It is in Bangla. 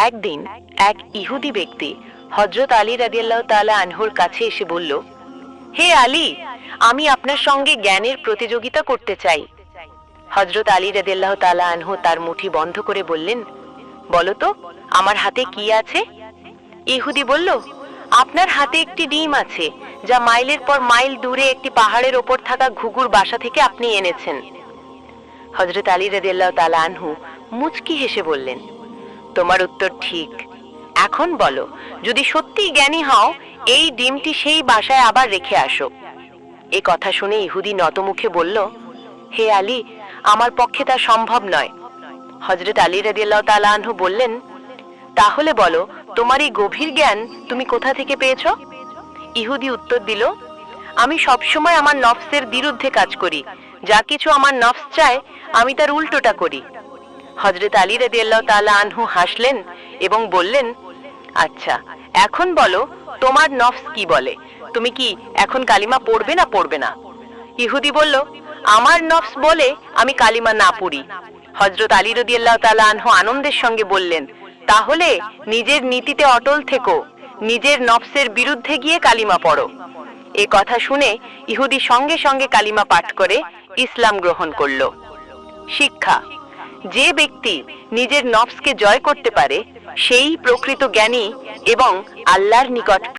একদিন এক ইহুদি ব্যক্তি হযরত আলী রাদিয়াল্লাহু তাআলা আনহুর কাছে এসে বলল, হে আলী, আমি আপনার সঙ্গে জ্ঞানের প্রতিযোগিতা করতে চাই। হযরত আলী রাদিয়াল্লাহু তাআলা আনহু তার মুঠি বন্ধ করে বললেন, বলো তো, আমার হাতে কি আছে? ইহুদি বলল, আপনার হাতে একটি ডিম আছে, যা মাইলের পর মাইল দূরে একটি পাহাড়ের ওপর থাকা ঘুঘুর বাসা থেকে আপনি এনেছেন। হযরত আলী রাদিয়াল্লাহু তাআলা আনহু মুচকি হেসে বললেন, তোমার উত্তর ঠিক। এখন বলো, যদি সত্যিই জ্ঞানী হও, এই ডিমটি সেই বাসায় আবার রেখে আসো। এ কথা শুনে ইহুদি নতমুখে বলল, হে আলী, আমার পক্ষে তা সম্ভব নয়। হযরত আলী রাদিয়াল্লাহু তাআলা আনহু বললেন, তাহলে বলো, তোমার এই গভীর জ্ঞান তুমি কোথা থেকে পেয়েছো? ইহুদি উত্তর দিল, আমি সবসময় আমার নফসের বিরুদ্ধে কাজ করি। যা কিছু আমার নফস চায়, আমি তার উল্টোটা করি। হযরত আলী রাদিয়াল্লাহু তাআলা আনহু হাসলেন এবং বললেন, আচ্ছা, এখন বলো, তোমার নফস কি বলে? তুমি কি এখন কালিমা পড়বে না পড়বে না? ইহুদি বলল, আমার নফস বলে আমি কালিমা না পড়ি। হযরত আলী রাদিয়াল্লাহু তাআলা আনহু আনন্দের সঙ্গে বললেন, তাহলে নিজের নীতিতে অটল থেকো, নিজের নফসের বিরুদ্ধে গিয়ে কালিমা পড়ো। এ কথা শুনে ইহুদি সঙ্গে সঙ্গে কালিমা পাঠ করে ইসলাম গ্রহণ করল। শিক্ষা: যে ব্যক্তি নিজের নফসকে জয় করতে পারে, সেই প্রকৃত জ্ঞানী এবং আল্লাহর নিকট